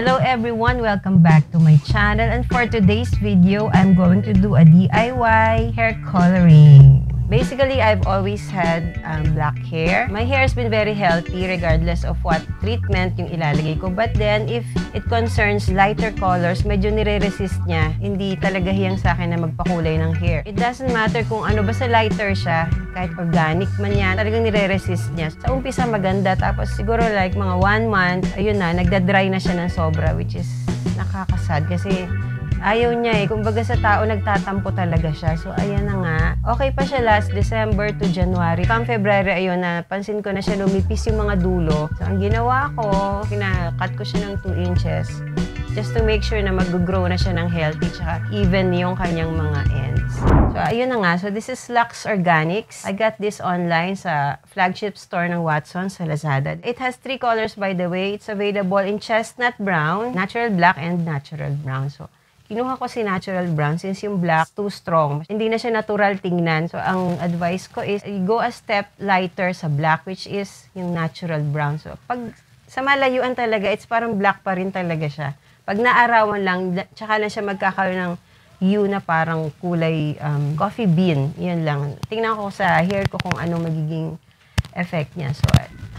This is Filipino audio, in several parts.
Hello everyone! Welcome back to my channel, and for today's video, I'm going to do a DIY hair coloring. Basically, I've always had black hair. My hair has been very healthy regardless of what treatment yung ilalagay ko. But then, if it concerns lighter colors, medyo nire-resist niya. Hindi talaga hiyang sa akin na magpakulay ng hair. It doesn't matter kung ano, basta lighter siya. Kahit organic man yan, talagang nire-resist niya. Sa umpisa maganda, tapos siguro like mga 1 month, ayun na, nagda-dry na siya ng sobra, which is nakakasad kasi ayaw niya eh. Kumbaga sa tao, nagtatampo talaga siya. So, ayan na nga. Okay pa siya last December to January. Come February, ayun na, pansin ko na siya lumipis yung mga dulo. So, ang ginawa ko, kinakat ko siya ng 2 inches just to make sure na mag-grow na siya ng healthy tsaka even yung kanyang mga ends. So, ayun na nga. So, this is Lux Organics. I got this online sa flagship store ng Watsons sa Lazada. It has 3 colors, by the way. It's available in chestnut brown, natural black, and natural brown. So, kinuha ko si natural brown since yung black too strong. Hindi na siya natural tingnan. So, ang advice ko is go a step lighter sa black, which is yung natural brown. So, pag sa malayuan talaga, it's parang black pa rin talaga siya. Pag naarawan lang, tsaka lang siya magkakaroon ng hue na parang kulay coffee bean. Yun lang. Tingnan ko sa hair ko kung ano magiging effect niya. So,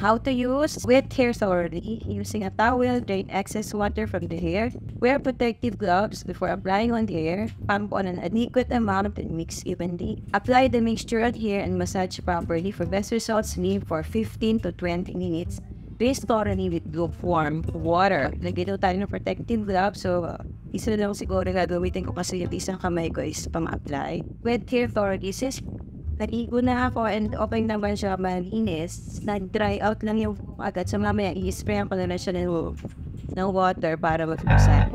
how to use wet hair thoroughly. Using a towel, drain excess water from the hair. Wear protective gloves before applying on the hair. Pump on an adequate amount and mix evenly. Apply the mixture on hair and massage properly. For best results, leave for 15 to 20 minutes. Rinse thoroughly with lukewarm water. Lagyan tayo ng protective gloves. So, isa lang siguro gagamitin ko kasi yung isang kamay ko is pang-apply. Wet hair thoroughly. Since naligo na ako and okay naman siya malinis, nag-dry out lang yung agad. So mamaya i-sprayan ko na lang siya ng water para mag-usan.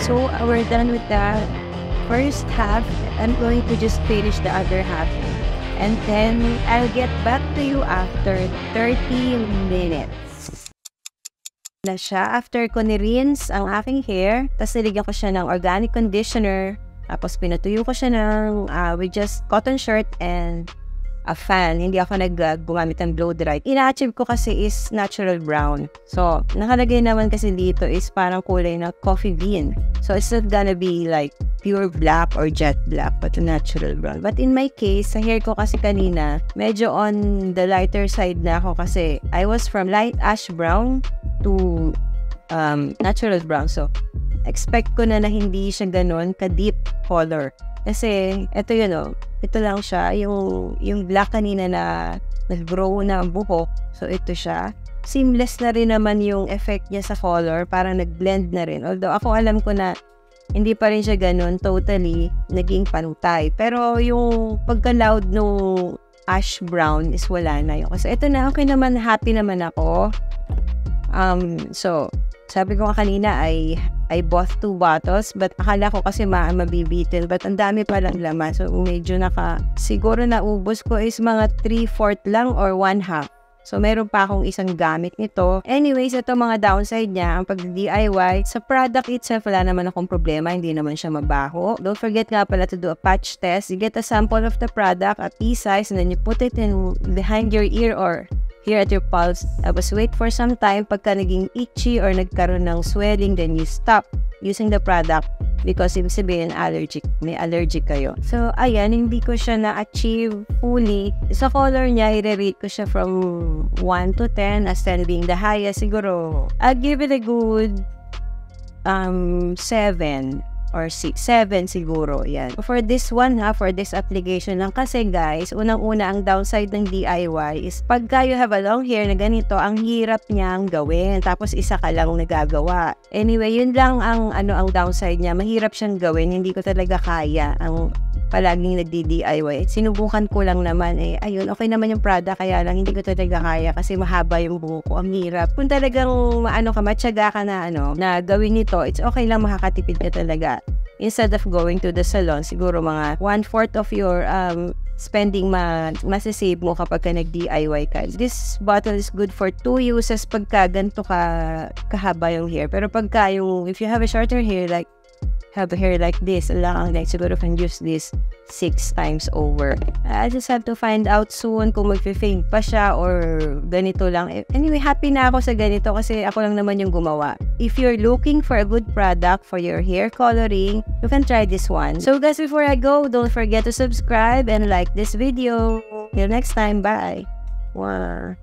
So we're done with the first half. I'm going to just finish the other half. And then, I'll get back to you after 30 minutes. Na siya, after ko ni-rinse ang aking hair, tapos niligyan ko siya ng organic conditioner, tapos pinatuyo ko siya ng with just cotton shirt and a fan. Hindi ako gumamit ng blow dry. Ina-achieve ko kasi is natural brown. So, nakalagay naman kasi dito is parang kulay na coffee bean. So, it's not gonna be like pure black or jet black, but natural brown. But in my case, sa hair ko kasi kanina, medyo on the lighter side na ako kasi I was from light ash brown to natural brown. So, expect ko na hindi siya ganun ka-deep color. Kasi, ito yun ito lang siya, yung black kanina na nag-grow na ang buhok. So, ito siya. Seamless na rin naman yung effect niya sa color, parang nag-blend na rin. Although, ako alam ko na hindi pa rin siya ganun, totally naging panutay. Pero, yung pagka-loud nung ash brown is wala na yun. Kasi ito na, okay naman, happy naman ako. So, sabi ko kanina I bought 2 bottles, but akala ko kasi mabibitin, but ang dami palang laman. So, medyo siguro naubos ko is mga 3/4 lang or 1/2. So, meron pa akong isang gamit nito. Anyways, ito mga downside niya, ang pag-DIY. Sa product itself, wala naman akong problema. Hindi naman siya mabaho. Don't forget nga pala to do a patch test. You get a sample of the product, a pea size, and then you put it in behind your ear or here at your pulse. Tapos wait for some time. Pagka naging itchy or nagkaroon ng swelling, then you stop using the product because ibig sabihin may allergic kayo. So, ayan, hindi ko siya na-achieve fully. Sa color niya, i-rate ko siya from 1 to 10, as 10 being the highest. Siguro, I'll give it a good 7 or 6. 7 siguro, yan. For this one for this application lang. Kasi guys, unang-una ang downside ng DIY is pagka you have a long hair na ganito, ang hirap niyang gawin. Tapos isa ka lang nagagawa. Anyway, yun lang ang downside niya. Mahirap siyang gawin. Hindi ko talaga kaya ang palaging nagdi-DIY. Sinubukan ko lang naman ayun, okay naman yung product, kaya lang hindi ko talaga kaya kasi mahaba yung buhok ko. Ang hirap. Kung talagang matyaga ka na na gawin nito, it's okay lang, makakatipid ka talaga. Instead of going to the salon, siguro mga 1/4 of your spending masasave mo kapag ka nag-DIY ka. This bottle is good for 2 uses pagka ganito kahaba yung hair. Pero pagka if you have a shorter hair, like have hair like this, lang like siguro can use this 6 times over. I just have to find out soon kung mag-fade pa siya or ganito lang. Anyway, happy na ako sa ganito kasi ako lang naman yung gumawa. If you're looking for a good product for your hair coloring, you can try this one. So guys, before I go, don't forget to subscribe and like this video. Till next time, bye. Wow.